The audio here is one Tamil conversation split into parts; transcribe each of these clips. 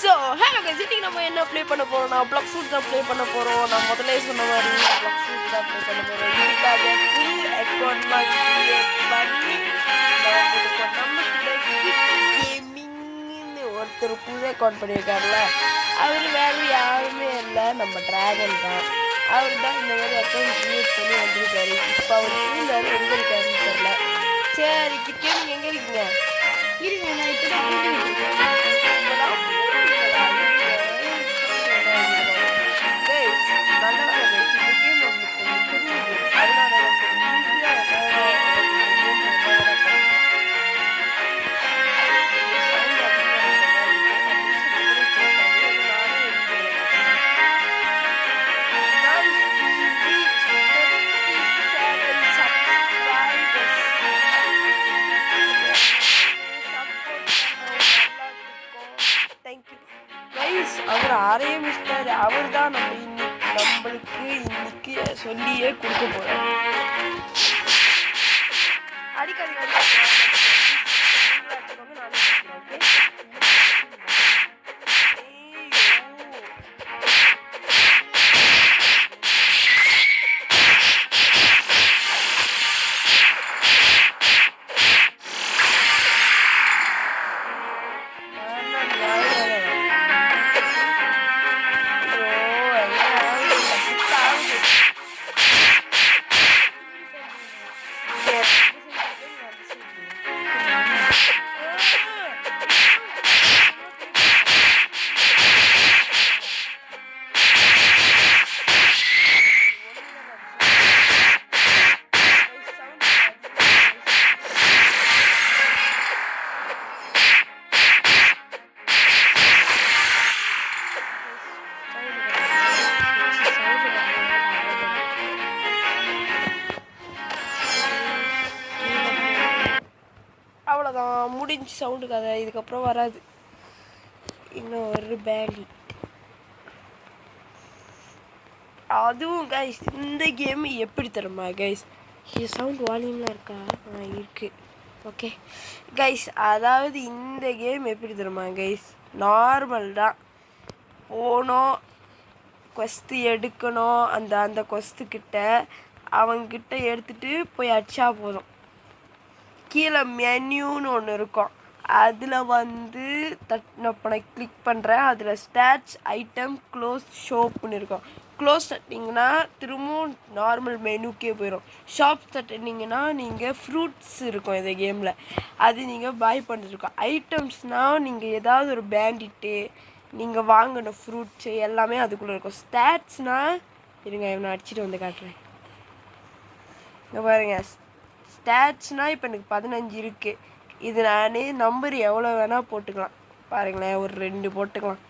ஸோ ஹலோ கைஸ், இன்னைக்கு நம்ம என்ன ப்ளே பண்ண போகிறோம்னா பிளாக் ஃப்ரூட் தான் ப்ளே பண்ண போகிறோம். நான் முதல்ல சொன்ன மாதிரி பிளாக் ஃப்ரூட் தான் ப்ளே பண்ண போகிறோம். இதுக்காக ஃபுல் அக்கௌண்ட் கிரியேட் பண்ணி நம்ம கேமிங்னு ஒருத்தர் புது அக்கௌண்ட் பண்ணியிருக்காருல, அவர் வேறு யாருமே இல்லை, நம்ம டிராகன் தான். அவர் தான் இந்த மாதிரி அக்கௌண்ட் கிரியேட் பண்ணி வந்திருக்காரு. இப்போ அவர் இருந்தாலும் எங்கே இருக்காருன்னு தெரியல. சரி கிட்டே நீங்கள் எங்கே இருக்கீங்க? இருங்க, நான் இப்போ தான் அவர் ஆரம்பிச்சிட்டாரு. அவர் தான் நம்மளுக்கு இன்னைக்கு சொல்லியே கொடுக்க போறோம். அடிக்கடி அவ்வளோதான், முடிஞ்சு சவுண்டு கதை. இதுக்கப்புறம் வராது. இன்னும் ஒரு பேண்டிட். அதுவும் கைஸ், இந்த கேம் எப்படி தருமா கைஸ்? இது சவுண்ட் வால்யூம்லாம் இருக்கா? இருக்குது. ஓகே கைஸ், அதாவது இந்த கேம் எப்படி தருமா கைஸ்? நார்மல் தான். போனோம், கொஸ்து எடுக்கணும். அந்த கொஸ்துக்கிட்ட அவங்கிட்ட எடுத்துகிட்டு போய் அடிச்சா போதும். கீழே மெனியூன்னு ஒன்று இருக்கும். அதில் வந்து இப்போ நான் கிளிக் பண்ணுறேன். அதில் ஸ்டாட்ஸ், ஐட்டம், க்ளோஸ், ஷாப்னு இருக்கும். க்ளோஸ் தட்டிங்கன்னா திரும்பவும் நார்மல் மெனுக்கே போயிடும். ஷாப் தட்டினீங்கன்னா நீங்கள் ஃப்ரூட்ஸ் இருக்கும் இந்த கேமில், அது நீங்கள் பாய் பண்ணிருக்கோம். ஐட்டம்ஸ்னால் நீங்கள் ஏதாவது ஒரு பேண்டிட்டு நீங்கள் வாங்கின ஃப்ரூட்ஸு எல்லாமே அதுக்குள்ளே இருக்கும். ஸ்டாட்ஸ்னால் இருங்க, நான் அடிச்சுட்டு வந்து காட்டுறேன். இங்கே பாருங்கள், ஸ்டாட்ஸ்னால் இப்போ எனக்கு 15 இருக்குது. இது நான் நம்பர் எவ்வளோ வேணால் போட்டுக்கலாம். பாருங்களேன், ஒரு 2 போட்டுக்கலாம்.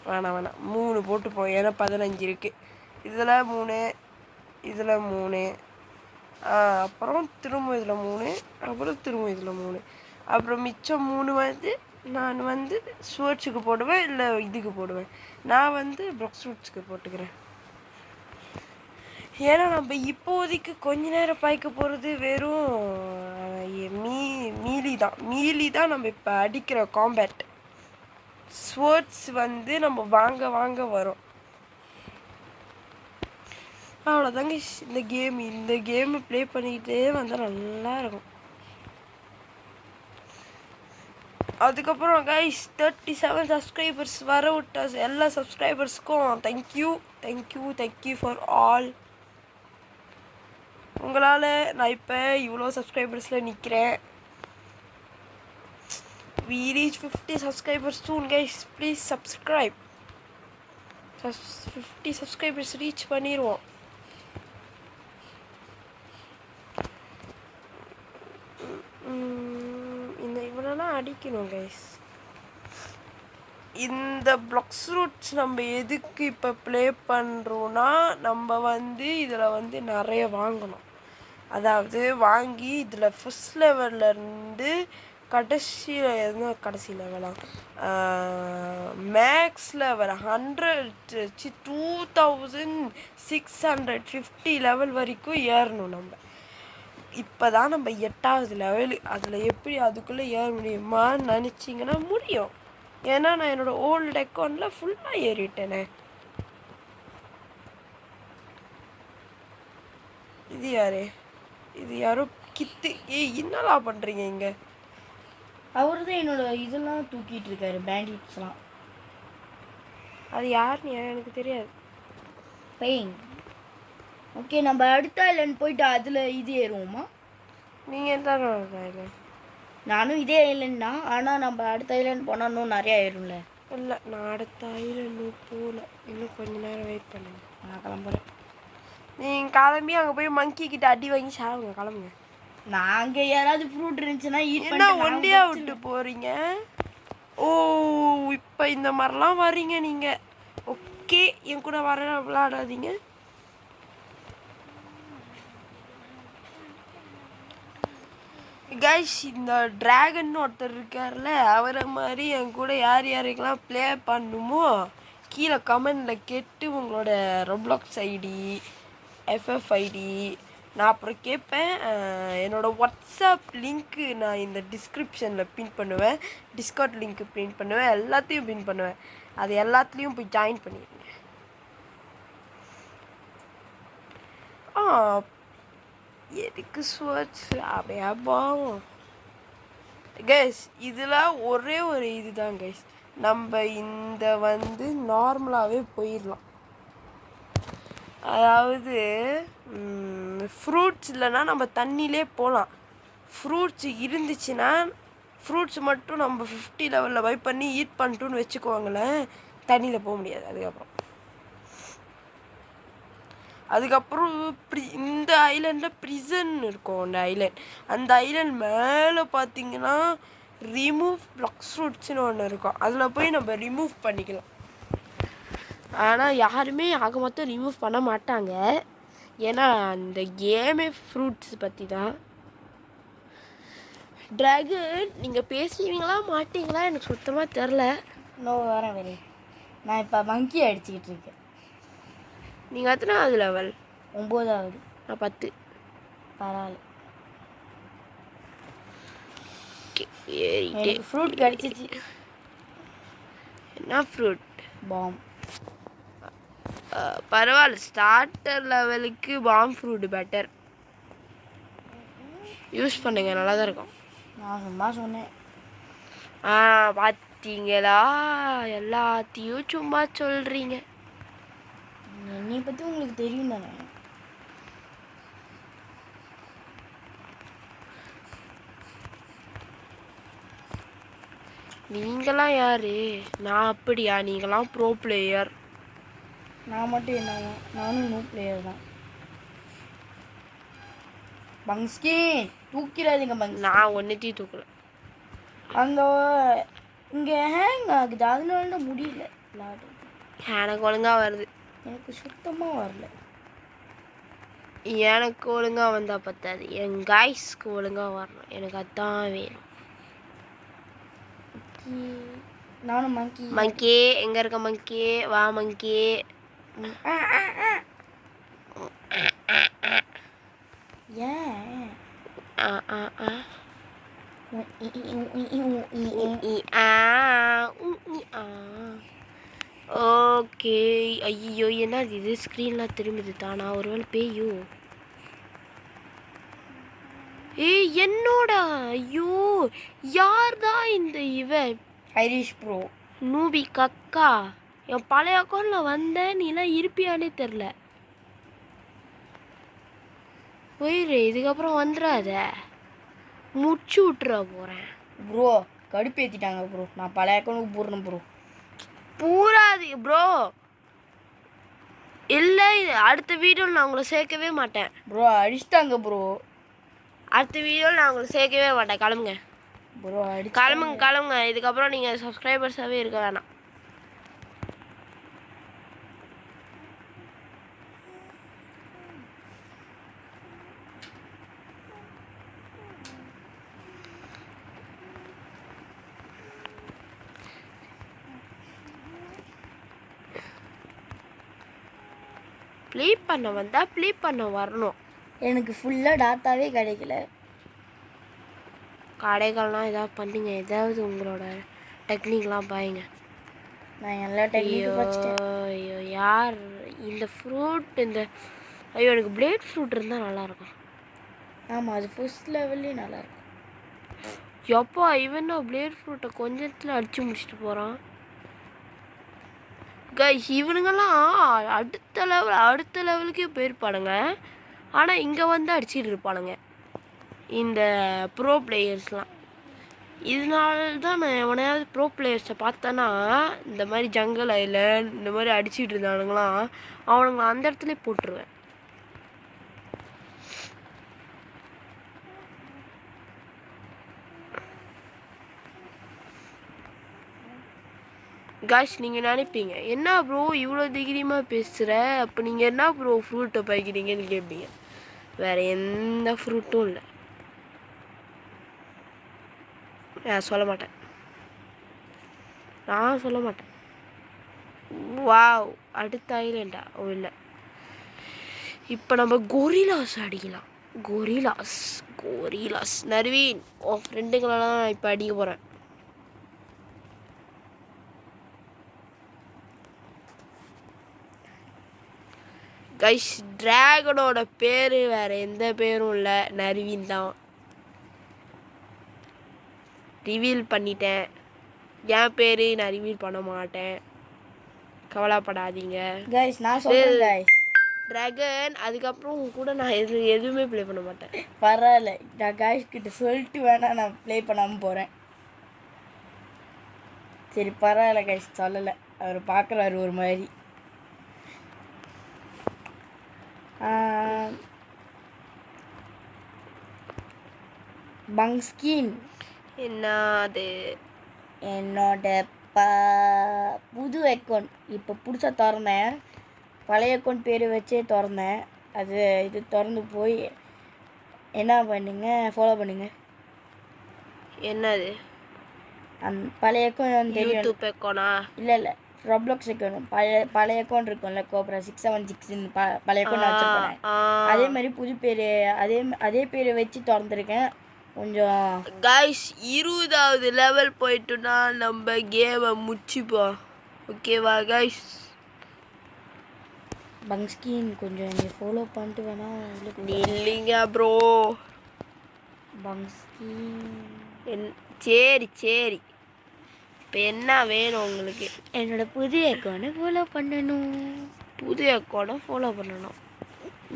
வேணாம் 3 போட்டுப்போம், ஏன்னா 15 இருக்குது. இதில் 3, இதில் 3, அப்புறம் திரும்ப இதில் 3, அப்புறம் திரும்ப இதில் 3, அப்புறம் மிச்சம் 3 வந்து நான் வந்து ஸ்வர்ட்ஸுக்கு போடுவேன், இல்லை இதுக்கு போடுவேன். நான் வந்து பிளாக் ஃப்ரூட்ஸுக்கு போட்டுக்கிறேன். ஏன்னா நம்ம இப்போதைக்கு கொஞ்ச நேரம் பாய்க்க போகிறது வெறும் மீலி தான் நம்ம இப்போ அடிக்கிற காம்பேட். ஸ்வர்ட்ஸ் வந்து நம்ம வாங்க வரும். அவ்வளோதாங்க இந்த கேம் ப்ளே பண்ணிக்கிட்டே வந்தால் நல்லா இருக்கும். அதுக்கப்புறம் கைஸ் 37 சப்ஸ்கிரைபர்ஸ் வர விட்ட எல்லா சப்ஸ்கிரைபர்ஸ்க்கும் தேங்க்யூ ஃபார் ஆல். உங்களால் நான் இப்போ இவ்வளோ சப்ஸ்கிரைபர்ஸில் நிற்கிறேன். We reach 50 subscribers soon guys, please subscribe. 50 subscribers reach பண்ணிடுவோம். இந்த இவ்வளோலாம் அடிக்கணும் கைஸ். இந்த பிளாக் ஃப்ரூட்ஸ் நம்ம எதுக்கு இப்போ ப்ளே பண்ணுறோன்னா, நம்ம வந்து இதில் வந்து நிறைய வாங்கணும். அதாவது வாங்கி இதில் ஃபஸ்ட் லெவல்லேருந்து கடைசி லெவலாம் மேக்ஸில் வர 2650 லெவல் வரைக்கும் ஏறணும். நம்ம இப்போ தான் நம்ம 8வது லெவலு. அதில் எப்படி அதுக்குள்ளே ஏற முடியுமான்னு நினச்சிங்கன்னா முடியும். ஏன்னா நான் என்னோடய ஓல்டு அக்கௌண்ட்டில் ஃபுல்லாக ஏறிட்டேனே. இது யாரு? இது யாரோ கித்து. என்னடா பண்ணுறீங்க இங்கே? அவர் தான் என்னோட இதெல்லாம் தூக்கிட்டு இருக்காரு, பேண்டிட்ஸ்லாம். அது யாருன்னு எனக்கு தெரியாது. பெயின். ஓகே, நம்ம அடுத்த ஐலண்ட் போயிட்டு அதில் இது ஏறுவோமா? நீங்கள் எந்த ஐலண்ட்? நானும் இதே ஐலண்ட் தான், ஆனால் நம்ம அடுத்த ஐலண்ட் போனால் இன்னும் நிறையா ஏறும்ல. இல்லை, நான் அடுத்த ஐலண்ட் போகல. இன்னும் கொஞ்ச நேரம் வெயிட் பண்ணுங்க. நான் கிளம்புறேன். நீங்கள் கிளம்பி அங்கே போய் மங்கி கிட்ட அடி வாங்கி சாவுங்க. கிளம்புங்க. நாங்கள் யாராவது ஃப்ரூட் இருந்துச்சுன்னா என்ன ஒண்டியாக விட்டு போகிறீங்க? ஓ, இப்போ இந்த மாதிரிலாம் வரீங்க நீங்கள். ஓகே, என் கூட வர விளையாடாதீங்க. கைஸ், இந்த டிராகன் ஒருத்தர் இருக்கார்ல, அவரை மாதிரி என் கூட யார் யாருக்கெல்லாம் ப்ளே பண்ணுமோ கீழே கமெண்டில் கேட்டு உங்களோட ரொப்ளாக்ஸ் ஐடி, எஃப்எஃப் ஐடி நான் அப்புறம் கேட்பேன். என்னோடய வாட்ஸ்அப் லிங்க்கு நான் இந்த டிஸ்கிரிப்ஷனில் பின் பண்ணுவேன். டிஸ்கார்ட் லிங்க்கு பின் பண்ணுவேன். எல்லாத்தையும் பின் பண்ணுவேன். அது எல்லாத்துலேயும் போய் ஜாயின் பண்ணிடுங்க. எதுக்கு ஸ்வர்ட்ஸ் அப்படியே பாவம். கைஸ், இதில் ஒரே ஒரு இதுதான் கைஸ், நம்ம இந்த நார்மலாகவே போயிடலாம். அதாவது ஃப்ரூட்ஸ் இல்லைன்னா நம்ம தண்ணியிலே போகலாம். ஃப்ரூட்ஸ் இருந்துச்சுன்னா ஃப்ரூட்ஸ் மட்டும் நம்ம 50 லெவலில் பை பண்ணி ஈட் பண்ணிட்டோன்னு வச்சுக்கோங்களேன், தண்ணியில் போக முடியாது. அதுக்கப்புறம் இந்த ஐலண்டில் ப்ரிசன் இருக்கும். அந்த ஐலண்ட் மேலே பார்த்தீங்கன்னா ரிமூவ் பிளாக்ஸ் ஃப்ரூட்ஸ்னு ஒன்று இருக்கும். அதில் போய் நம்ம ரிமூவ் பண்ணிக்கலாம். ஆனால் யாருமே ஆக மொத்தம் ரிமூவ் பண்ண மாட்டாங்க. ஏன்னா அந்த கேமே ஃப்ரூட்ஸ் பற்றி தான். ட்ராகன், நீங்கள் பேசுவீங்களா மாட்டீங்களா எனக்கு சுத்தமாக தெரில. வரேன். நான் இப்போ மங்கி அடிச்சுக்கிட்டு இருக்கேன். நீங்கள் எத்தனாவது லெவல்? 9வது. நான் 10. பரவாயில்ல. ஃப்ரூட் கிடச்சிச்சு. என்ன ஃப்ரூட்? பாம். பரவாயில்ல, ஸ்டார்டர் லெவலுக்கு பாம் ஃப்ரூட் பெட்டர். யூஸ் பண்ணுங்க, நல்லா தான் இருக்கும். நான் சும்மா சொன்னேன். பார்த்தீங்களா, எல்லாத்தையும் சும்மா சொல்கிறீங்க. என்னை பற்றி உங்களுக்கு தெரியும் தானே. நீங்களாம் யாரு? நான் அப்படியா? நீங்களாம் ப்ரோ பிளேயர். நான் மட்டும் என்ன? நானும் நோ பிளேயர் தான். பங்ஸ்கின் தூக்கிறாதீங்க பங்ஸ். நான் ஒன்றுத்தையும் தூக்கல. அங்கே இங்கே ஹேங் ஆகுது, அதனால தான் முடியல விளாடுறது. எனக்கு ஒழுங்காக வருது. எனக்கு சுத்தமாக வரல. எனக்கு ஒழுங்காக வந்தால் பத்தாது, என் காய்ஸ்க்கு ஒழுங்காக வரணும். எனக்கு அதான் வேணும். நானும் மங்கி. மங்கி எங்கே இருக்க? மங்கி வா. மங்கி ஏன் ஓகே. ஐயோ, என்ன இது? ஸ்க்ரீன்லாம் திரும்புது தானா? ஒருவேளை பேயோ? என்னோட ஐயோ, யார் தான் இந்த இவன்? ஐரிஷ் ப்ரோ நூபி கக்கா. என் பழைய அக்கௌண்ட்டில் வந்தேன், நீலாம் இருப்பியானே தெரில. போயிரு, இதுக்கப்புறம் வந்துடாத, முடிச்சு விட்டுற போகிறேன். ப்ரோ கடுப்பேற்றிட்டாங்க ப்ரோ. நான் பழைய அக்கௌண்ட்டுக்கு போடுறேன் ப்ரோ. பூராது ப்ரோ. இல்லை, அடுத்த வீடியோவில் நான் உங்களை சேர்க்கவே மாட்டேன் ப்ரோ. அடிச்சிட்டாங்க ப்ரோ. அடுத்த வீடியோவில் நான் உங்களை சேர்க்கவே மாட்டேன். கிளம்புங்க ப்ரோ. கிளம்புங்க. இதுக்கப்புறம் நீங்கள் சப்ஸ்கிரைபர்ஸாகவே இருக்க வேணாம். ப்ளே பண்ண வந்தால் ப்ளே பண்ண வரணும். எனக்கு ஃபுல்லாக டாட்டாவே கிடைக்கல. கடைகள்லாம் ஏதாவது பண்ணுங்க. ஏதாவது உங்களோட டெக்னிக்லாம் பாருங்க. நான் எல்லா ஐயோ டெக்னிக்கும் படிச்சிட்டேன். ஐயோ யார் இந்த ஃப்ரூட் இந்த ஐயோ எனக்கு பிளேட் ஃப்ரூட் இருந்தால் நல்லாயிருக்கும். ஆமாம், அது ஃபர்ஸ்ட் லெவல்லே நல்லாயிருக்கும். எப்பா இவன் பிளேட் ஃப்ரூட்டை கொஞ்சத்தில் அடித்து முடிச்சுட்டு போகிறான். கைஸ் இவனுங்கெல்லாம் அடுத்த லெவலுக்கே போயிருப்பானுங்க. ஆனால் இங்கே வந்து அடிச்சுட்டு இருப்பானுங்க இந்த ப்ரோ பிளேயர்ஸ்லாம். இதனால தான் நான் எவனையாவது ப்ரோ பிளேயர்ஸை பார்த்தேன்னா இந்த மாதிரி ஜங்கல் ஐலண்ட் இந்த மாதிரி அடிச்சுட்டு இருந்தானுங்களாம் அவனுங்களை அந்த இடத்துல போட்டுருவேன். காஷ் நீங்கள் நினைப்பீங்க என்ன ப்ரோ இவ்வளோ தைரியமாக பேசுகிற, அப்போ நீங்கள் என்ன ப்ரோ ஃப்ரூட்டை பைக்கிறீங்கன்னு கேட்பீங்க. வேறு எந்த ஃப்ரூட்டும் இல்லை. நான் சொல்ல மாட்டேன். வாவ் அடுத்த ஐலண்டா? ஓ இல்லை, இப்போ நம்ம கொரிலாஸ் அடிக்கலாம். கொரிலாஸ் நர்வீன் ஓ ஃப்ரெண்டுங்களெல்லாம் நான் இப்போ அடிக்க போகிறேன். கைஸ் டிராகனோட பேர் வேறு எந்த பேரும் இல்லை, நர்வீன் தான். ரிவீல் பண்ணிட்டேன். என் பேர் நான் ரிவீல் பண்ண மாட்டேன், கவலைப்படாதீங்க கைஸ். நான் சொல்கிறேன் கைஸ், டிராகன். அதுக்கப்புறம் கூட நான் எதுவுமே ப்ளே பண்ண மாட்டேன். பரவாயில்ல, நான் கைஸ் கிட்ட சொல்லிட்டு வேணா நான் ப்ளே பண்ணாமல் போகிறேன். சரி பரவாயில்ல கைஸ், சொல்லலை. அவர் பார்க்குறாரு ஒரு மாதிரி. பங்ஸ்கின் என்ன அது? என்னோட புது அக்கௌண்ட் இப்போ புதுசாக திறந்தேன். பழைய அக்கௌண்ட் பேர் வச்சே திறந்தேன். அது இது திறந்து போய் என்ன பண்ணுங்க, ஃபாலோ பண்ணுங்க. என்னது? பழைய அக்கௌண்ட் யூடியூப் அக்கௌண்டா? இல்லை ரொப்ளாக்ஸ் அக்கௌண்ட். பழைய அக்கௌண்ட் இருக்கும்ல, கோப்ரா 676 பழைய அக்கௌண்ட் வச்சுருப்பேன். அதே மாதிரி புது பேர் அதே பேர் வச்சு திறந்துருக்கேன். கொஞ்சம் கைஸ் 20வது லெவல் போயிட்டோன்னா நம்ம கேமை முடிச்சுப்போம். ஓகேவா கைஸ்? பங்ஸ்கின் கொஞ்சம் என்னை ஃபாலோ பண்ணிட்டு வேணா இல்லைங்க ப்ரோ. பங்ஸ்கின் சரி இப்போ என்ன வேணும் உங்களுக்கு? என்னோட புது அக்கௌண்ட்டை ஃபாலோ பண்ணணும்.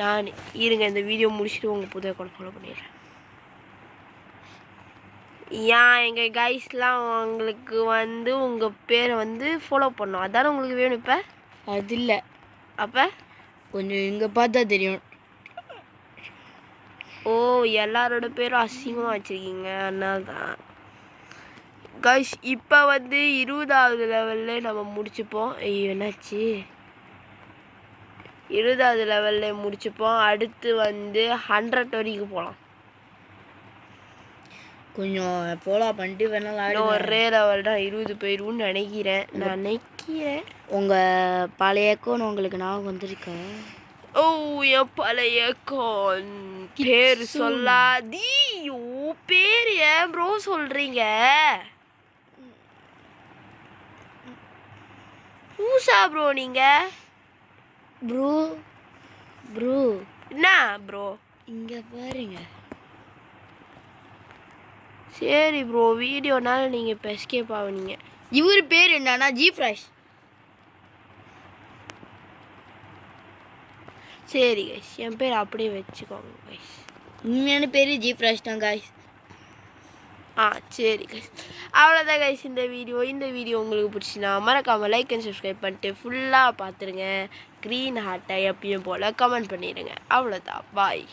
நான் இருங்க இந்த வீடியோ முடிச்சுட்டு உங்கள் புது அக்கௌண்ட் ஃபாலோ பண்ணிடுறேன். ஏன் எங்கள் கைஸ்லாம் உங்களுக்கு வந்து உங்கள் பேரை வந்து ஃபாலோ பண்ணோம், அதானே உங்களுக்கு வேணும் இப்போ? அது இல்லை, அப்போ கொஞ்சம் இங்கே பார்த்தா தெரியும். ஓ எல்லாரோட பேரும் அசிங்கமாக வச்சுருக்கீங்க, அதனால தான். கைஸ் இப்போ வந்து 20வது லெவலில் நம்ம முடிச்சுப்போம். என்னாச்சு? 20வது லெவலில் முடிச்சுப்போம். அடுத்து வந்து 100 வரைக்கும் போகலாம். கொஞ்சம் ஃபாலோ பண்ணிட்டு வேணாலும் ஒரே லெவல் தான் 20 போயிடும்னு நினைக்கிறேன். உங்கள் பழைய அக்கௌண்ட் உங்களுக்கு ஞாபகம் வந்திருக்கேன்? ஓ என் பழைய அக்கௌண்ட் பேர் சொல்லாதீயோ. பேர் ஏன் ப்ரோ சொல்கிறீங்க? பூசா ப்ரோ நீங்கள்? ப்ரோ என்ன ப்ரோ இங்கே பாருங்க. சரி ப்ரோ, வீடியோனால நீங்கள் இப்போ எஸ்கேப் ஆகுனீங்க. இவர் பேர் என்னன்னா ஜிஃப்ரெஷ். சரி கைஸ், என் பேர் அப்படியே வச்சுக்கோங்க கைஸ். உண்மையான பேர் ஜிஃப்ரெஷ் தான் கைஸ். சரி கைஸ், அவ்வளோதான் கைஸ் இந்த வீடியோ உங்களுக்கு பிடிச்சினா மறக்காமல் லைக் அண்ட் சப்ஸ்கிரைப் பண்ணிட்டு ஃபுல்லாக பார்த்துருங்க. க்ரீன் ஹார்ட்டை எப்பயும் போல் கமெண்ட் பண்ணிடுங்க. அவ்வளோதான், பாய்.